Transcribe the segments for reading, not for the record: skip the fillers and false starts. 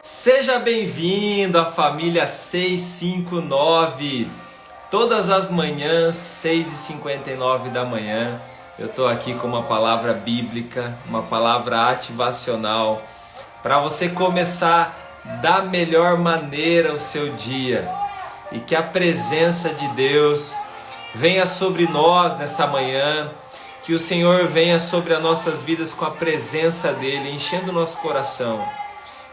Seja bem-vindo à família 659. Todas as manhãs, 6h59 da manhã, eu estou aqui com uma palavra bíblica, uma palavra ativacional, para você começar da melhor maneira o seu dia. E que a presença de Deus venha sobre nós nessa manhã, que o Senhor venha sobre as nossas vidas com a presença dEle, enchendo o nosso coração,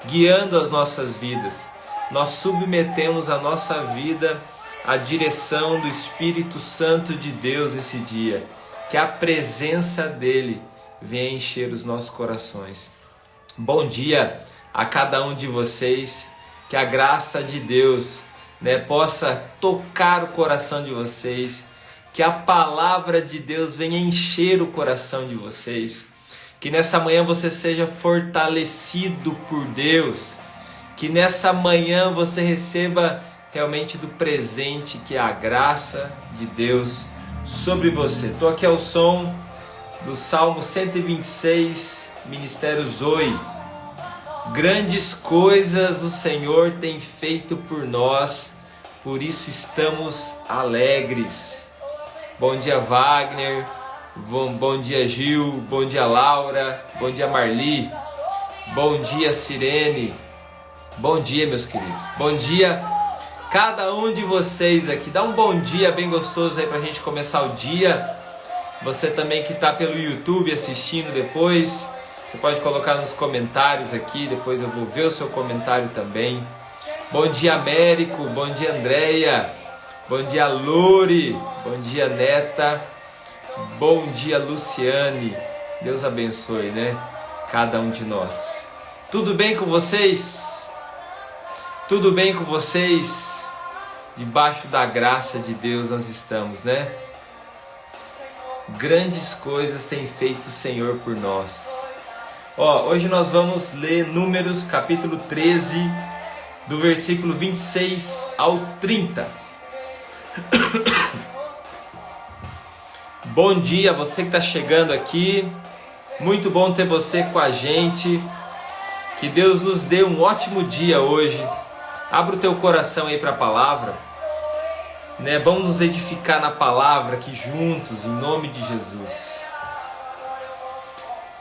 guiando as nossas vidas. Nós submetemos a nossa vida à direção do Espírito Santo de Deus esse dia. Que a presença dEle venha encher os nossos corações. Bom dia a cada um de vocês. Que a graça de Deus, possa tocar o coração de vocês. Que a palavra de Deus venha encher o coração de vocês. Que nessa manhã você seja fortalecido por Deus. Que nessa manhã você receba realmente do presente que é a graça de Deus sobre você. Estou aqui ao som do Salmo 126, Ministério Zoe. Grandes coisas o Senhor tem feito por nós, por isso estamos alegres. Bom dia, Wagner. Bom dia, Gil. Bom dia, Laura. Bom dia, Marli. Bom dia, Sirene. Bom dia, meus queridos. Bom dia, cada um de vocês aqui. Dá um bom dia bem gostoso aí pra gente começar o dia. Você também que tá pelo YouTube assistindo depois, você pode colocar nos comentários aqui. Depois eu vou ver o seu comentário também. Bom dia, Américo. Bom dia, Andréia. Bom dia, Luri. Bom dia, Neta. Bom dia, Luciane. Deus abençoe, cada um de nós. Tudo bem com vocês? Tudo bem com vocês? Debaixo da graça de Deus nós estamos, Grandes coisas tem feito o Senhor por nós. Hoje nós vamos ler Números capítulo 13, do versículo 26 ao 30. Bom dia, você que está chegando aqui. Muito bom ter você com a gente. Que Deus nos dê um ótimo dia hoje. Abra o teu coração aí para a palavra. Vamos nos edificar na palavra aqui juntos, em nome de Jesus.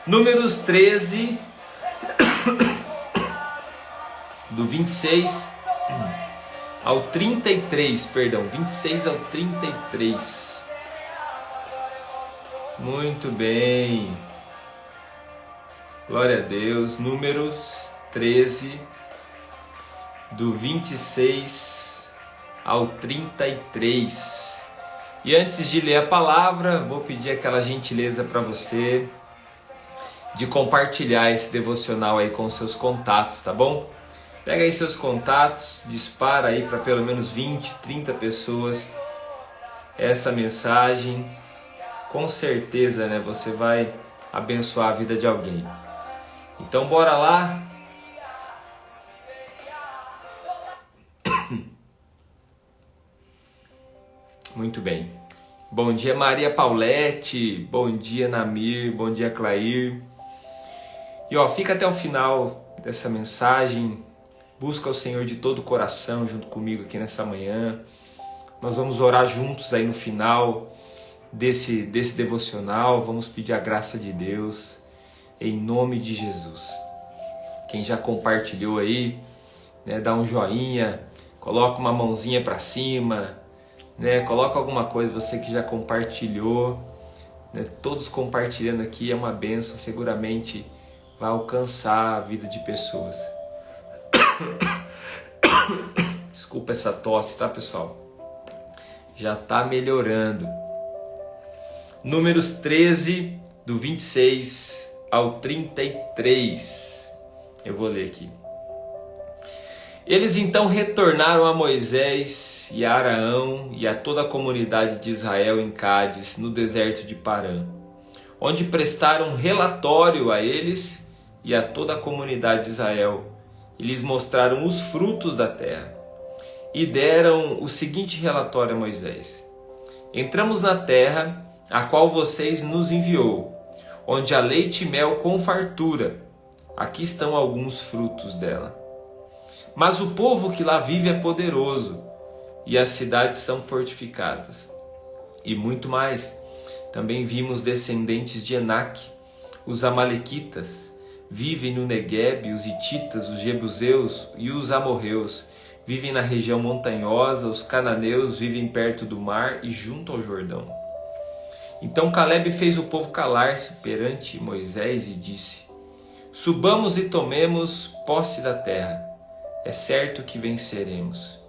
Números 13, do 26 ao 33, perdão, 26 ao 33. Muito bem. Glória a Deus. Números 13, do 26 ao 33. E antes de ler a palavra, vou pedir aquela gentileza para você de compartilhar esse devocional aí com seus contatos, tá bom? Pega aí seus contatos, dispara aí para pelo menos 20, 30 pessoas essa mensagem. Com certeza, você vai abençoar a vida de alguém. Então bora lá. Muito bem. Bom dia, Maria Paulette. Bom dia, Namir. Bom dia, Clair. E fica até o final dessa mensagem. Busca o Senhor de todo o coração junto comigo aqui nessa manhã. Nós vamos orar juntos aí no final desse devocional. Vamos pedir a graça de Deus em nome de Jesus. Quem já compartilhou aí, dá um joinha, coloca uma mãozinha para cima, coloca alguma coisa, você que já compartilhou, todos compartilhando aqui é uma bênção, seguramente vai alcançar a vida de pessoas. Desculpa essa tosse, tá, pessoal? Já tá melhorando. Números 13, do 26 ao 33. Eu vou ler aqui. Eles então retornaram a Moisés e a Araão e a toda a comunidade de Israel em Cádiz, no deserto de Parã, onde prestaram relatório a eles e a toda a comunidade de Israel, e lhes mostraram os frutos da terra. E deram o seguinte relatório a Moisés: entramos na terra a qual vocês nos enviou, onde há leite e mel com fartura. Aqui estão alguns frutos dela. Mas o povo que lá vive é poderoso, e as cidades são fortificadas. E muito mais, também vimos descendentes de Enaque, os amalequitas, vivem no Neguebe, os hititas, os jebuseus e os amorreus, vivem na região montanhosa, os cananeus vivem perto do mar e junto ao Jordão. Então Calebe fez o povo calar-se perante Moisés e disse: subamos e tomemos posse da terra, é certo que venceremos.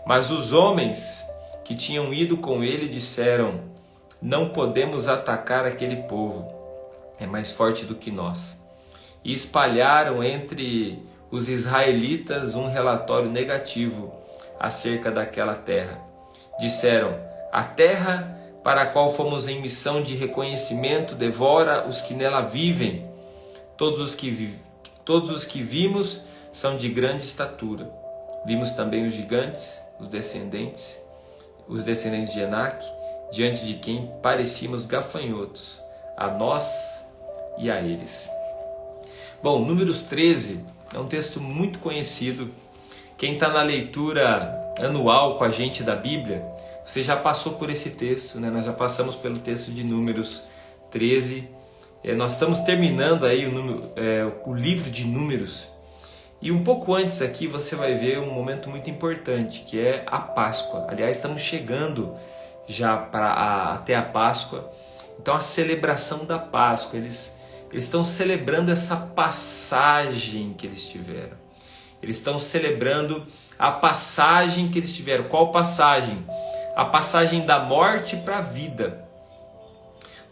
Mas os homens que tinham ido com ele disseram: não podemos atacar aquele povo, é mais forte do que nós. E espalharam entre os israelitas um relatório negativo acerca daquela terra. Disseram: a terra para a qual fomos em missão de reconhecimento devora os que nela vivem. Todos os que vimos são de grande estatura. Vimos também os gigantes, os descendentes de Enaque, diante de quem parecíamos gafanhotos, a nós e a eles. Bom, Números 13 é um texto muito conhecido. Quem está na leitura anual com a gente da Bíblia, você já passou por esse texto, né? Nós já passamos pelo texto de Números 13. Nós estamos terminando aí o livro de Números. E um pouco antes aqui você vai ver um momento muito importante, que é a Páscoa. Aliás, estamos chegando já até a Páscoa. Então, a celebração da Páscoa. Eles estão celebrando essa passagem que eles tiveram. Eles estão celebrando a passagem que eles tiveram. Qual passagem? A passagem da morte para a vida.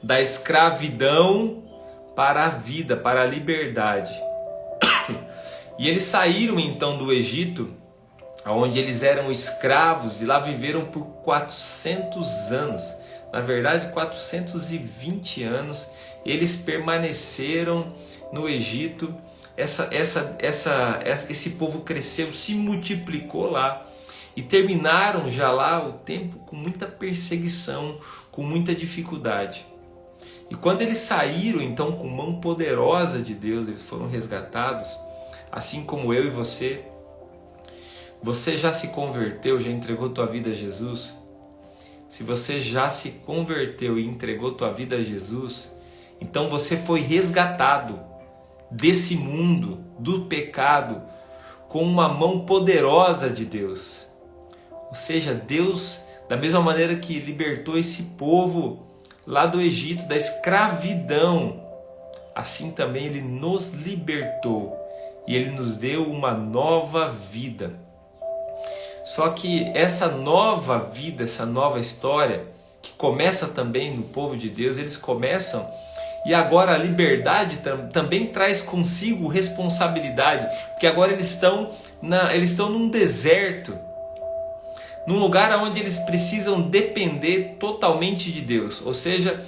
Da escravidão para a vida, para a liberdade. E eles saíram então do Egito, onde eles eram escravos, e lá viveram por 400 anos. Na verdade, 420 anos eles permaneceram no Egito. Esse povo cresceu, se multiplicou lá. E terminaram já lá o tempo com muita perseguição, com muita dificuldade. E quando eles saíram então com mão poderosa de Deus, eles foram resgatados, assim como eu e você. Você já se converteu, já entregou tua vida a Jesus? Se você já se converteu e entregou tua vida a Jesus, então você foi resgatado desse mundo, do pecado, com uma mão poderosa de Deus. Ou seja, Deus, da mesma maneira que libertou esse povo lá do Egito, da escravidão, assim também Ele nos libertou e Ele nos deu uma nova vida. Só que essa nova vida, essa nova história, que começa também no povo de Deus, eles começam, e agora a liberdade também traz consigo responsabilidade, porque agora eles estão num deserto, num lugar onde eles precisam depender totalmente de Deus. Ou seja,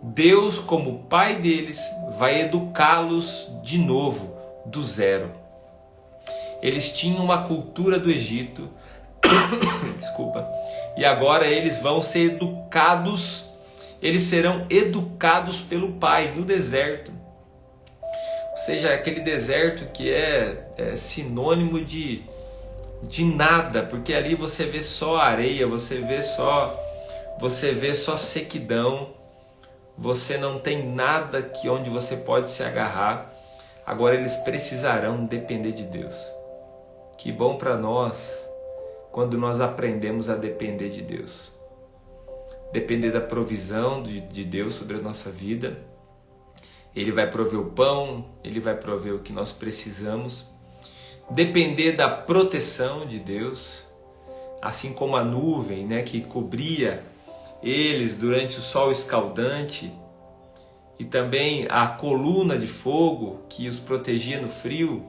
Deus, como Pai deles, vai educá-los de novo, do zero. Eles tinham uma cultura do Egito, desculpa, e agora eles vão ser educados, eles serão educados pelo Pai no deserto. Ou seja, aquele deserto que é sinônimo de nada, porque ali você vê só areia, você vê só sequidão, você não tem nada onde você pode se agarrar. Agora eles precisarão depender de Deus. Que bom para nós quando nós aprendemos a depender de Deus. Depender da provisão de Deus sobre a nossa vida. Ele vai prover o pão, Ele vai prover o que nós precisamos. Depender da proteção de Deus, assim como a nuvem, né, que cobria eles durante o sol escaldante, e também a coluna de fogo que os protegia no frio.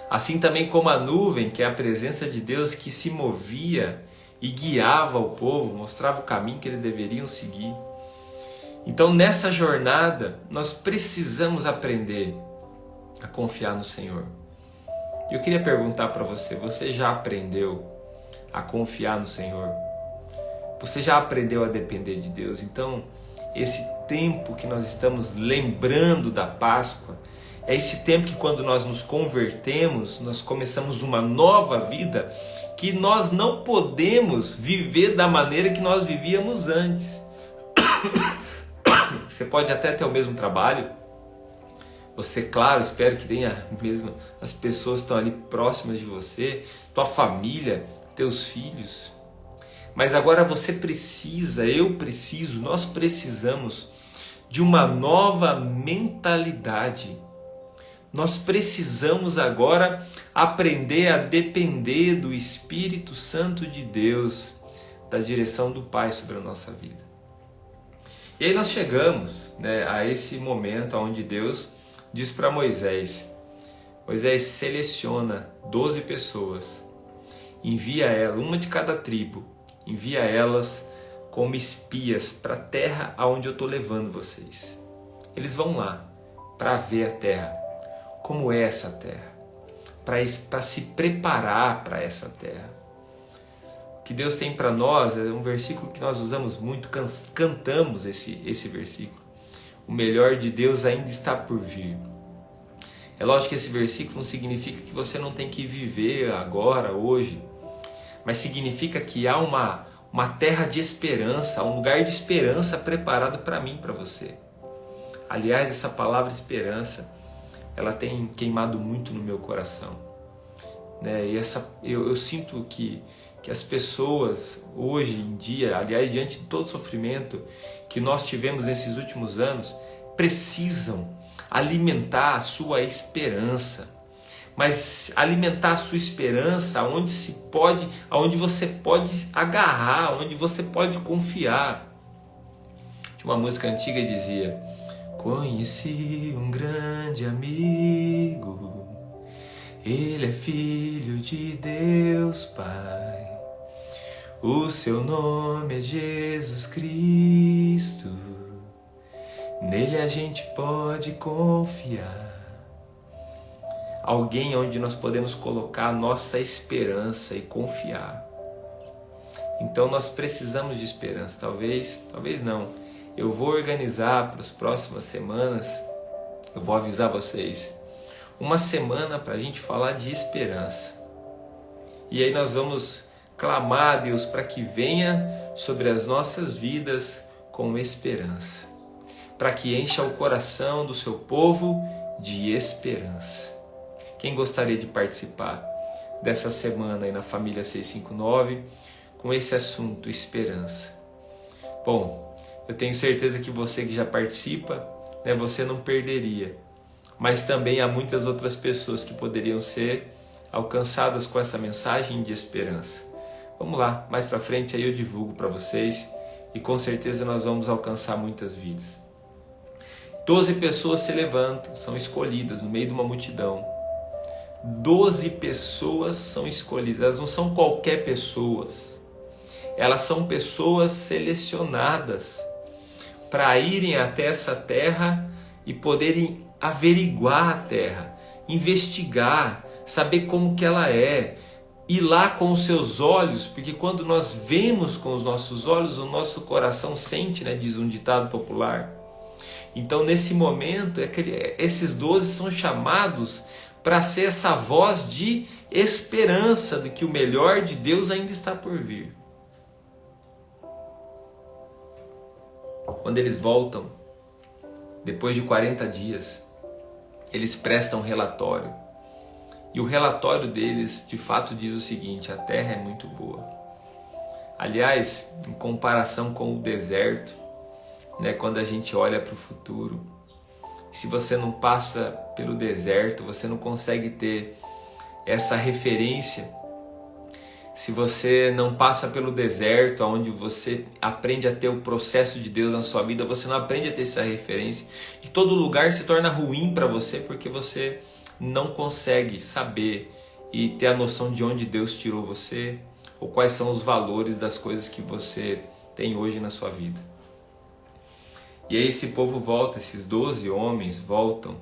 Assim também como a nuvem, que é a presença de Deus que se movia e guiava o povo, mostrava o caminho que eles deveriam seguir. Então, nessa jornada, nós precisamos aprender a confiar no Senhor. Eu queria perguntar para você, você já aprendeu a confiar no Senhor? Você já aprendeu a depender de Deus? Então, esse tempo que nós estamos lembrando da Páscoa, É esse tempo que quando nós nos convertemos, nós começamos uma nova vida, que nós não podemos viver da maneira que nós vivíamos antes. Você pode até ter o mesmo trabalho, você, claro, espero que tenha mesmo, as pessoas que estão ali próximas de você, tua família, teus filhos. Mas agora você precisa, eu preciso, nós precisamos de uma nova mentalidade. Nós precisamos agora aprender a depender do Espírito Santo de Deus, da direção do Pai sobre a nossa vida. E aí nós chegamos, a esse momento onde Deus diz para Moisés, Moisés seleciona 12 pessoas, envia elas, uma de cada tribo, envia elas como espias para a terra aonde eu estou levando vocês. Eles vão lá para ver a terra, como é essa terra, para se preparar para essa terra. O que Deus tem para nós é um versículo que nós usamos muito, cantamos esse versículo. O melhor de Deus ainda está por vir. É lógico que esse versículo não significa que você não tem que viver agora, hoje, mas significa que há uma terra de esperança, um lugar de esperança preparado para mim, para você. Aliás, essa palavra esperança, ela tem queimado muito no meu coração. E eu sinto que as pessoas hoje em dia, aliás, diante de todo o sofrimento que nós tivemos nesses últimos anos, precisam alimentar a sua esperança. Mas alimentar a sua esperança aonde você pode agarrar, onde você pode confiar. Tinha uma música antiga que dizia: conheci um grande amigo, ele é filho de Deus Pai, o seu nome é Jesus Cristo, nele a gente pode confiar. Alguém onde nós podemos colocar a nossa esperança e confiar. Então nós precisamos de esperança. Talvez não. Eu vou organizar para as próximas semanas, eu vou avisar vocês, uma semana para a gente falar de esperança. E aí nós vamos clamar a Deus para que venha sobre as nossas vidas com esperança, para que encha o coração do seu povo de esperança. Quem gostaria de participar dessa semana aí na família 659 com esse assunto, esperança? Bom, eu tenho certeza que você que já participa, você não perderia. Mas também há muitas outras pessoas que poderiam ser alcançadas com essa mensagem de esperança. Vamos lá, mais para frente aí eu divulgo para vocês e com certeza nós vamos alcançar muitas vidas. 12 pessoas se levantam, são escolhidas no meio de uma multidão. 12 pessoas são escolhidas, elas não são qualquer pessoas, elas são pessoas selecionadas para irem até essa terra e poderem averiguar a terra, investigar, saber como que ela é, ir lá com os seus olhos, porque quando nós vemos com os nossos olhos, o nosso coração sente, diz um ditado popular. Então nesse momento, esses 12 são chamados para ser essa voz de esperança de que o melhor de Deus ainda está por vir. Quando eles voltam, depois de 40 dias, eles prestam um relatório. E o relatório deles, de fato, diz o seguinte: a terra é muito boa. Aliás, em comparação com o deserto, quando a gente olha para o futuro, se você não passa pelo deserto, você não consegue ter essa referência. Se você não passa pelo deserto, onde você aprende a ter o processo de Deus na sua vida, você não aprende a ter essa referência. E todo lugar se torna ruim para você porque você não consegue saber e ter a noção de onde Deus tirou você ou quais são os valores das coisas que você tem hoje na sua vida. E aí esse povo volta, esses 12 homens voltam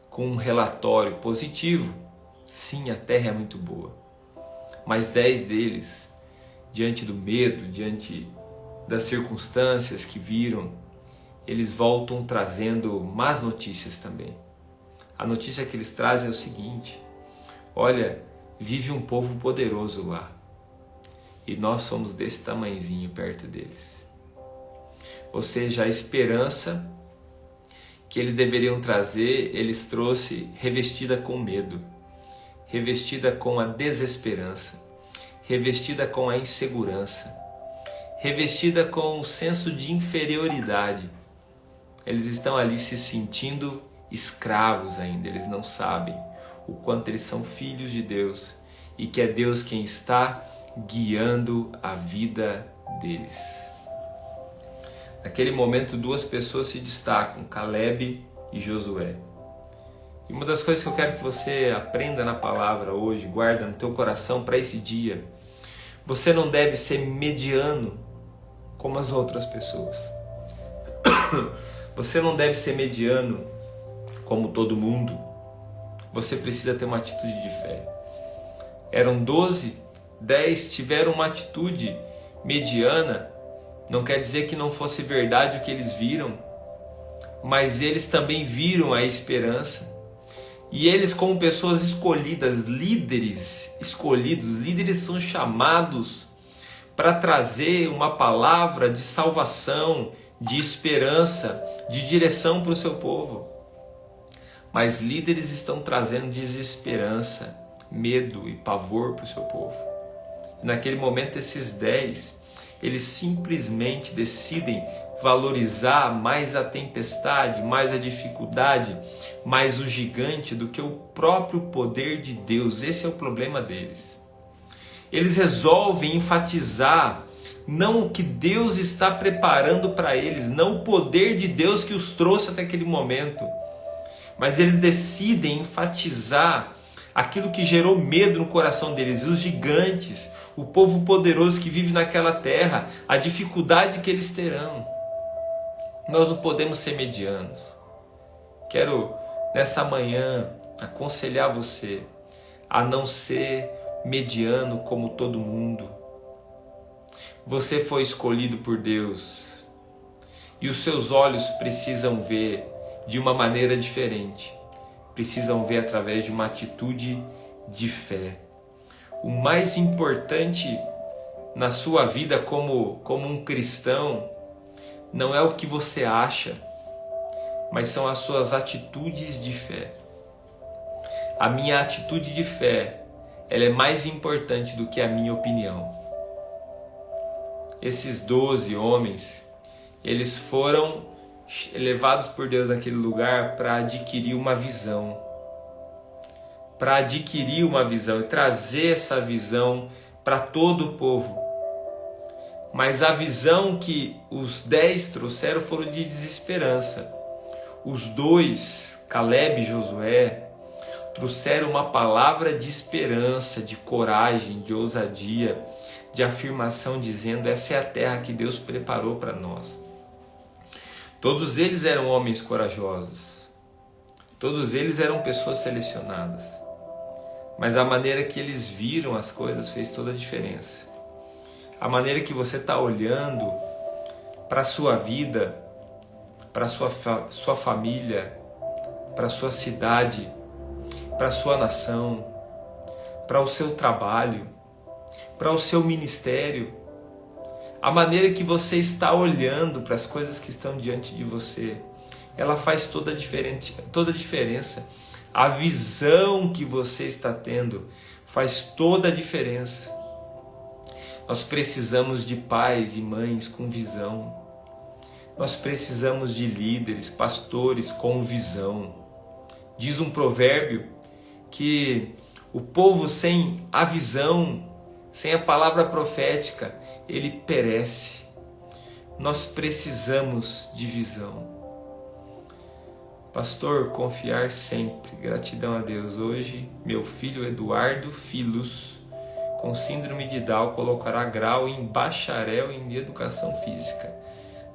com um relatório positivo. Sim, a terra é muito boa. Mas 10 deles, diante do medo, diante das circunstâncias que viram, eles voltam trazendo más notícias também. A notícia que eles trazem é o seguinte: olha, vive um povo poderoso lá e nós somos desse tamanhozinho perto deles. Ou seja, a esperança que eles deveriam trazer, eles trouxe revestida com medo, revestida com a desesperança, revestida com a insegurança, revestida com o senso de inferioridade. Eles estão ali se sentindo escravos ainda, eles não sabem o quanto eles são filhos de Deus e que é Deus quem está guiando a vida deles. Naquele momento, duas pessoas se destacam, Caleb e Josué. E uma das coisas que eu quero que você aprenda na palavra hoje, guarda no teu coração para esse dia: você não deve ser mediano como as outras pessoas. Você não deve ser mediano como todo mundo. Você precisa ter uma atitude de fé. Eram 12, 10 tiveram uma atitude mediana. Não quer dizer que não fosse verdade o que eles viram, mas eles também viram a esperança. E eles, como pessoas escolhidas, líderes escolhidos, líderes são chamados para trazer uma palavra de salvação, de esperança, de direção para o seu povo. Mas líderes estão trazendo desesperança, medo e pavor para o seu povo. E naquele momento, esses 10, eles simplesmente decidem valorizar mais a tempestade, mais a dificuldade, mais o gigante do que o próprio poder de Deus. Esse é o problema deles. Eles resolvem enfatizar não o que Deus está preparando para eles, não o poder de Deus que os trouxe até aquele momento, mas eles decidem enfatizar aquilo que gerou medo no coração deles, os gigantes, o povo poderoso que vive naquela terra, a dificuldade que eles terão. Nós não podemos ser medianos. Quero, nessa manhã, aconselhar você a não ser mediano como todo mundo. Você foi escolhido por Deus e os seus olhos precisam ver de uma maneira diferente. Precisam ver através de uma atitude de fé. O mais importante na sua vida como um cristão não é o que você acha, mas são as suas atitudes de fé. A minha atitude de fé, ela é mais importante do que a minha opinião. Esses 12 homens, eles foram levados por Deus naquele lugar para adquirir uma visão. Para adquirir uma visão e trazer essa visão para todo o povo. Mas a visão que os 10 trouxeram foram de desesperança. Os 2, Caleb e Josué, trouxeram uma palavra de esperança, de coragem, de ousadia, de afirmação, dizendo: essa é a terra que Deus preparou para nós. Todos eles eram homens corajosos. Todos eles eram pessoas selecionadas. Mas a maneira que eles viram as coisas fez toda a diferença. A maneira que você está olhando para a sua vida, para a sua família, para a sua cidade, para a sua nação, para o seu trabalho, para o seu ministério. A maneira que você está olhando para as coisas que estão diante de você, ela faz toda a diferença. A visão que você está tendo faz toda a diferença. Nós precisamos de pais e mães com visão. Nós precisamos de líderes, pastores com visão. Diz um provérbio que o povo sem a visão, sem a palavra profética, ele perece. Nós precisamos de visão. Pastor, confiar sempre. Gratidão a Deus. Hoje, meu filho Eduardo Filos, com síndrome de Down, colocará grau em bacharel em educação física.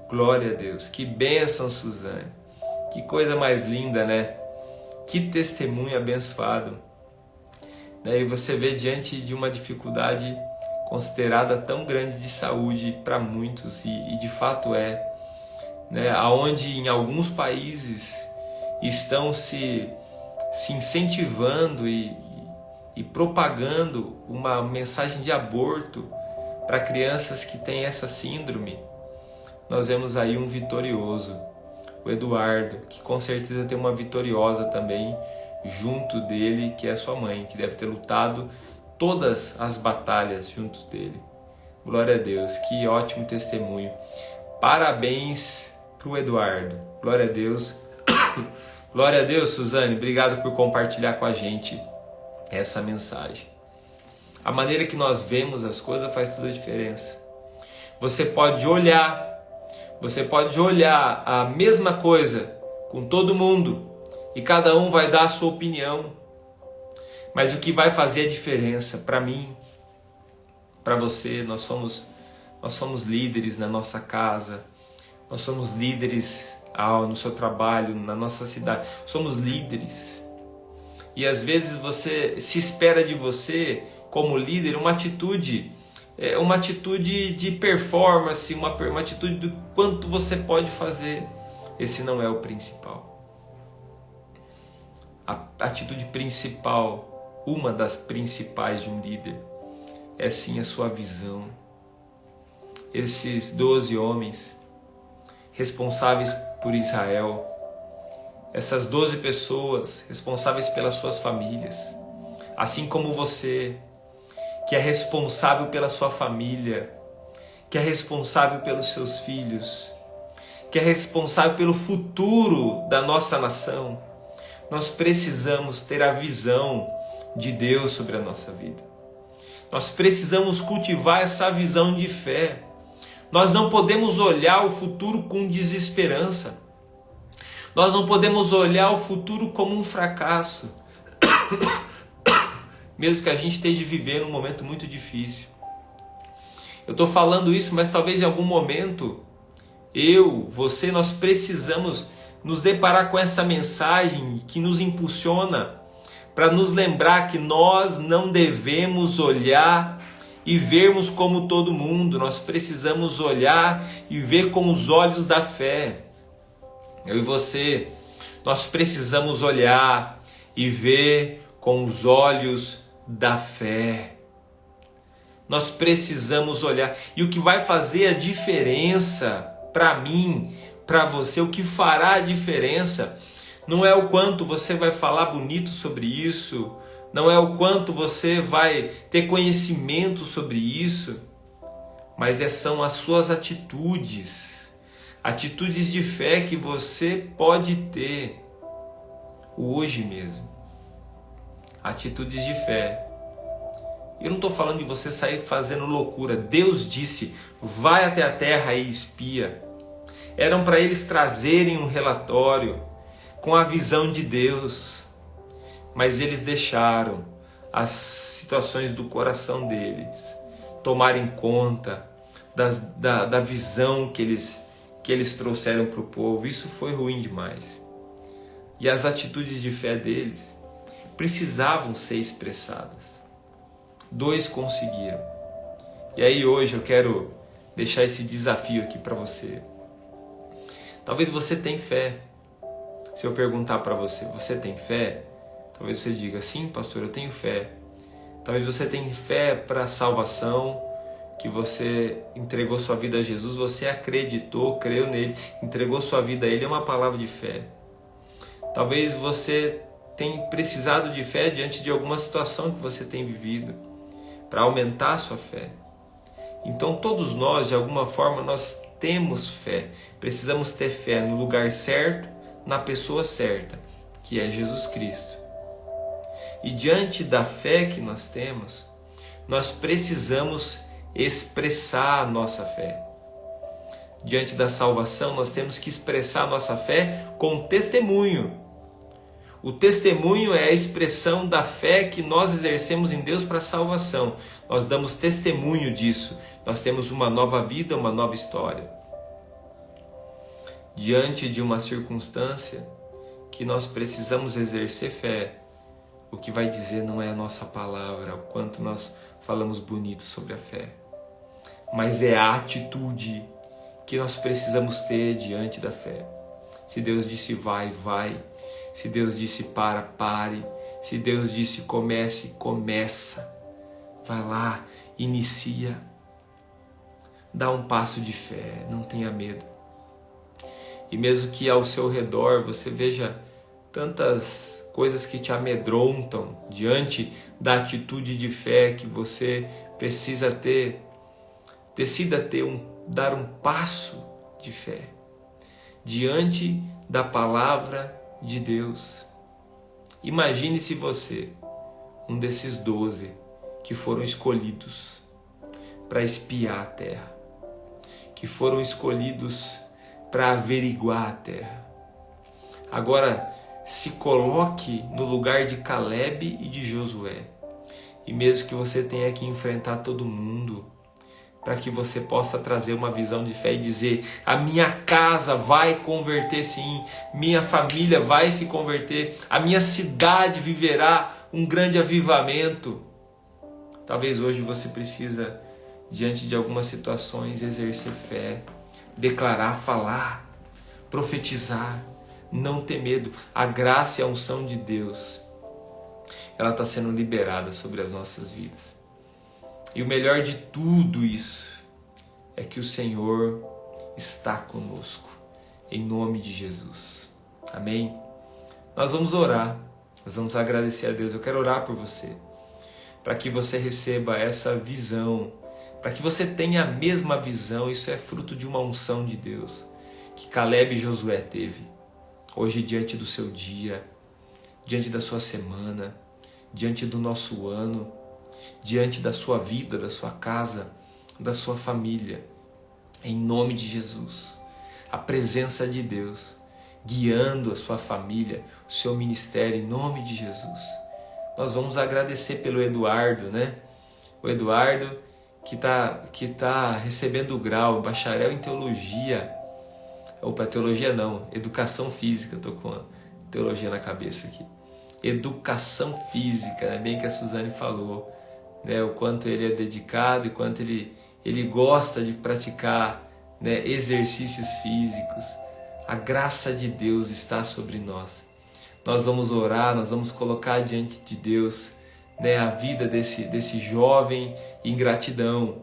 Glória a Deus. Que bênção, Suzane. Que coisa mais linda, né? Que testemunho abençoado. E você vê diante de uma dificuldade considerada tão grande de saúde para muitos, e de fato é, né? Onde em alguns países estão se se incentivando e propagando uma mensagem de aborto para crianças que têm essa síndrome, nós vemos aí um vitorioso, o Eduardo, que com certeza tem uma vitoriosa também junto dele, que é sua mãe, que deve ter lutado todas as batalhas junto dele. Glória a Deus, que ótimo testemunho. Parabéns para o Eduardo. Glória a Deus. Glória a Deus, Suzane. Obrigado por compartilhar com a gente essa mensagem. A maneira que nós vemos as coisas faz toda a diferença. Você pode olhar a mesma coisa com todo mundo e cada um vai dar a sua opinião. Mas o que vai fazer a diferença para mim, para você, nós somos líderes na nossa casa, nós somos líderes no seu trabalho, na nossa cidade, somos líderes. E às vezes você se espera de você, como líder, uma atitude de performance, uma atitude do quanto você pode fazer. Esse não é o principal. A atitude principal, uma das principais de um líder, é sim a sua visão. Esses 12 homens responsáveis por Israel, essas 12 pessoas responsáveis pelas suas famílias, assim como você, que é responsável pela sua família, que é responsável pelos seus filhos, que é responsável pelo futuro da nossa nação, nós precisamos ter a visão de Deus sobre a nossa vida. Nós precisamos cultivar essa visão de fé. Nós não podemos olhar o futuro com desesperança. Nós não podemos olhar o futuro como um fracasso. Mesmo que a gente esteja vivendo um momento muito difícil. Eu estou falando isso, mas talvez em algum momento, você, nós precisamos nos deparar com essa mensagem que nos impulsiona para nos lembrar que nós não devemos olhar e vermos como todo mundo. Nós precisamos olhar e ver com os olhos da fé. Eu e você, nós precisamos olhar e ver com os olhos da fé. Nós precisamos olhar. E o que vai fazer a diferença para mim, para você, o que fará a diferença, não é o quanto você vai falar bonito sobre isso, não é o quanto você vai ter conhecimento sobre isso, mas são as suas atitudes, atitudes de fé que você pode ter hoje mesmo. Atitudes de fé. Eu não estou falando de você sair fazendo loucura. Deus disse, vai até a terra e espia. Eram para eles trazerem um relatório com a visão de Deus. Mas eles deixaram as situações do coração deles tomarem conta da visão que eles trouxeram para o povo. Isso foi ruim demais. E as atitudes de fé deles precisavam ser expressadas. 2 conseguiram. E aí hoje eu quero deixar esse desafio aqui para você. Talvez você tenha fé. Se eu perguntar para você, você tem fé? Talvez você diga, sim, pastor, eu tenho fé. Talvez você tenha fé para a salvação, que você entregou sua vida a Jesus, você acreditou, creu nele, entregou sua vida a ele, é uma palavra de fé. Talvez você tenha precisado de fé diante de alguma situação que você tem vivido, para aumentar a sua fé. Então todos nós, de alguma forma, nós temos fé. Precisamos ter fé no lugar certo, na pessoa certa, que é Jesus Cristo. E diante da fé que nós temos, nós precisamos expressar a nossa fé. Diante da salvação, nós temos que expressar a nossa fé com testemunho. O testemunho é a expressão da fé que nós exercemos em Deus para a salvação. Nós damos testemunho disso. Nós temos uma nova vida, uma nova história. Diante de uma circunstância que nós precisamos exercer fé, o que vai dizer não é a nossa palavra, o quanto nós falamos bonito sobre a fé, mas é a atitude que nós precisamos ter diante da fé. Se Deus disse vai, vai. Se Deus disse para, pare. Se Deus disse comece, começa. Vai lá, inicia. Dá um passo de fé, não tenha medo. E mesmo que ao seu redor você veja tantas coisas que te amedrontam diante da atitude de fé que você precisa ter, decida dar um passo de fé diante da palavra de Deus. Imagine-se você, um desses 12 que foram escolhidos para espiar a terra, que foram escolhidos para averiguar a terra. Agora, se coloque no lugar de Caleb e de Josué. E mesmo que você tenha que enfrentar todo mundo, para que você possa trazer uma visão de fé e dizer: a minha casa vai converter sim, minha família vai se converter, a minha cidade viverá um grande avivamento. Talvez hoje você precisa, diante de algumas situações, exercer fé, declarar, falar, profetizar, não ter medo. A graça e a unção de Deus, ela está sendo liberada sobre as nossas vidas. E o melhor de tudo isso é que o Senhor está conosco, em nome de Jesus. Amém? Nós vamos orar, nós vamos agradecer a Deus. Eu quero orar por você, para que você receba essa visão, para que você tenha a mesma visão. Isso é fruto de uma unção de Deus que Caleb e Josué teve. Hoje, diante do seu dia, diante da sua semana, diante do nosso ano, diante da sua vida, da sua casa, da sua família, em nome de Jesus, a presença de Deus guiando a sua família, o seu ministério, em nome de Jesus. Nós vamos agradecer pelo Eduardo, né? O Eduardo que tá recebendo o grau, bacharel em teologia. Opa, teologia não, educação física, estou com a teologia na cabeça aqui. Educação física, né? Bem que a Suzane falou, né? O quanto ele é dedicado e quanto ele gosta de praticar, né, exercícios físicos. A graça de Deus está sobre nós. Nós vamos orar, nós vamos colocar diante de Deus, né, a vida desse jovem em gratidão.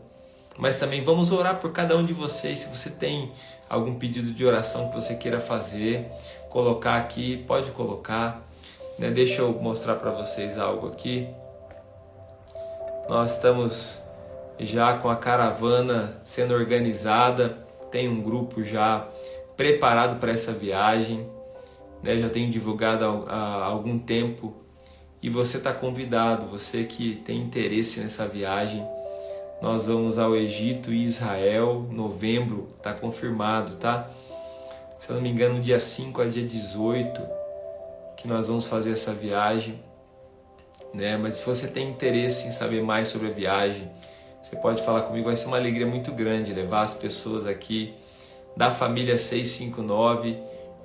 Mas também vamos orar por cada um de vocês. Se você tem algum pedido de oração que você queira fazer, colocar aqui, pode colocar, né? Deixa eu mostrar para vocês algo aqui. Nós estamos já com a caravana sendo organizada, tem um grupo já preparado para essa viagem, né? Já tenho divulgado há algum tempo e você está convidado, você que tem interesse nessa viagem. Nós vamos ao Egito e Israel, novembro, está confirmado, tá? Se eu não me engano, dia 5 a dia 18, que nós vamos fazer essa viagem, né? Mas se você tem interesse em saber mais sobre a viagem, você pode falar comigo, vai ser uma alegria muito grande levar as pessoas aqui da família 659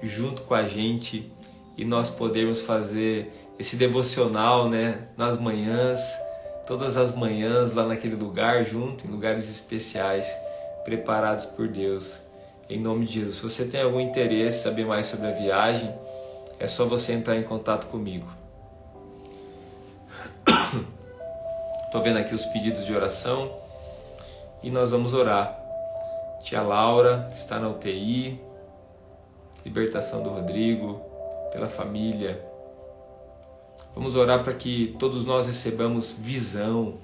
junto com a gente e nós podermos fazer esse devocional, né, nas manhãs, todas as manhãs lá naquele lugar junto, em lugares especiais preparados por Deus, em nome de Jesus. Se você tem algum interesse em saber mais sobre a viagem, é só você entrar em contato comigo. Estou vendo aqui os pedidos de oração e nós vamos orar. Tia Laura está na UTI, libertação do Rodrigo, pela família. Vamos orar para que todos nós recebamos visão,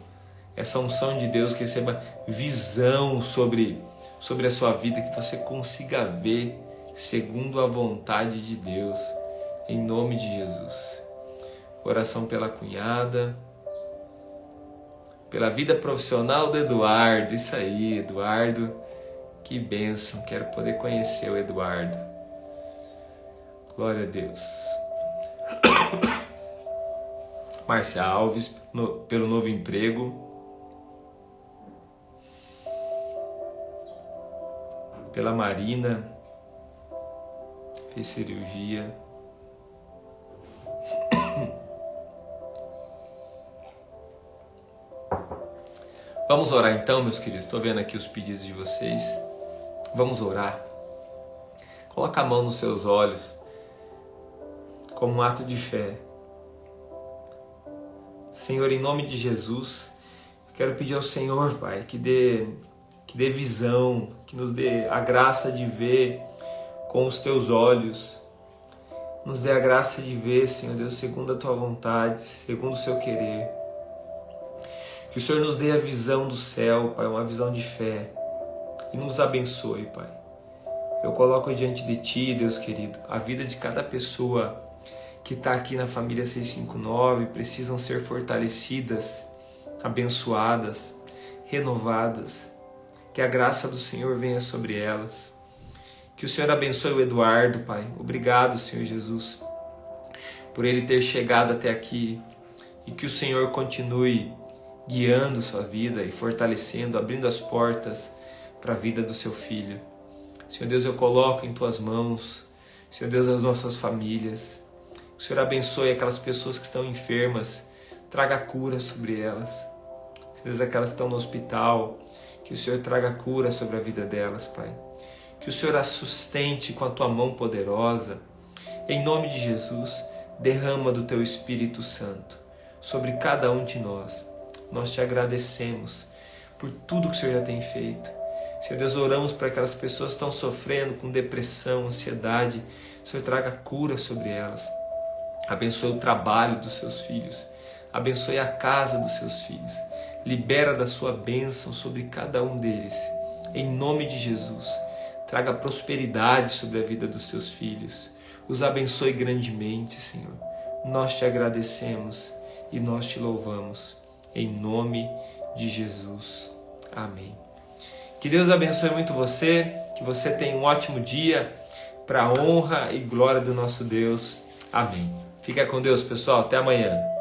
essa unção de Deus, que receba visão sobre a sua vida, que você consiga ver segundo a vontade de Deus, em nome de Jesus. Oração pela cunhada, pela vida profissional do Eduardo. Isso aí, Eduardo, que bênção, quero poder conhecer o Eduardo. Glória a Deus. Márcia Alves, pelo novo emprego. Pela Marina, fez cirurgia. Vamos orar então, meus queridos. Estou vendo aqui os pedidos de vocês. Vamos orar. Coloca a mão nos seus olhos. como um ato de fé. Senhor, em nome de Jesus, quero pedir ao Senhor, Pai, que dê visão, que nos dê a graça de ver com os Teus olhos. Nos dê a graça de ver, Senhor Deus, segundo a Tua vontade, segundo o Seu querer. Que o Senhor nos dê a visão do céu, Pai, uma visão de fé. E nos abençoe, Pai. Eu coloco diante de Ti, Deus querido, a vida de cada pessoa que está aqui na família 659, precisam ser fortalecidas, abençoadas, renovadas. Que a graça do Senhor venha sobre elas. Que o Senhor abençoe o Eduardo, Pai. Obrigado, Senhor Jesus, por ele ter chegado até aqui. E que o Senhor continue guiando sua vida e fortalecendo, abrindo as portas para a vida do seu filho. Senhor Deus, eu coloco em Tuas mãos, Senhor Deus, as nossas famílias. Que o Senhor abençoe aquelas pessoas que estão enfermas, traga cura sobre elas. Senhor Deus, aquelas que estão no hospital, que o Senhor traga cura sobre a vida delas, Pai. Que o Senhor as sustente com a Tua mão poderosa. Em nome de Jesus, derrama do Teu Espírito Santo sobre cada um de nós. Nós Te agradecemos por tudo que o Senhor já tem feito. Senhor Deus, oramos para aquelas pessoas que estão sofrendo com depressão, ansiedade. O Senhor traga cura sobre elas. Abençoe o trabalho dos Seus filhos. Abençoe a casa dos Seus filhos. Libera da Sua bênção sobre cada um deles. Em nome de Jesus. Traga prosperidade sobre a vida dos Teus filhos. Os abençoe grandemente, Senhor. Nós Te agradecemos e nós Te louvamos. Em nome de Jesus. Amém. Que Deus abençoe muito você. Que você tenha um ótimo dia para a honra e glória do nosso Deus. Amém. Fica com Deus, pessoal. Até amanhã.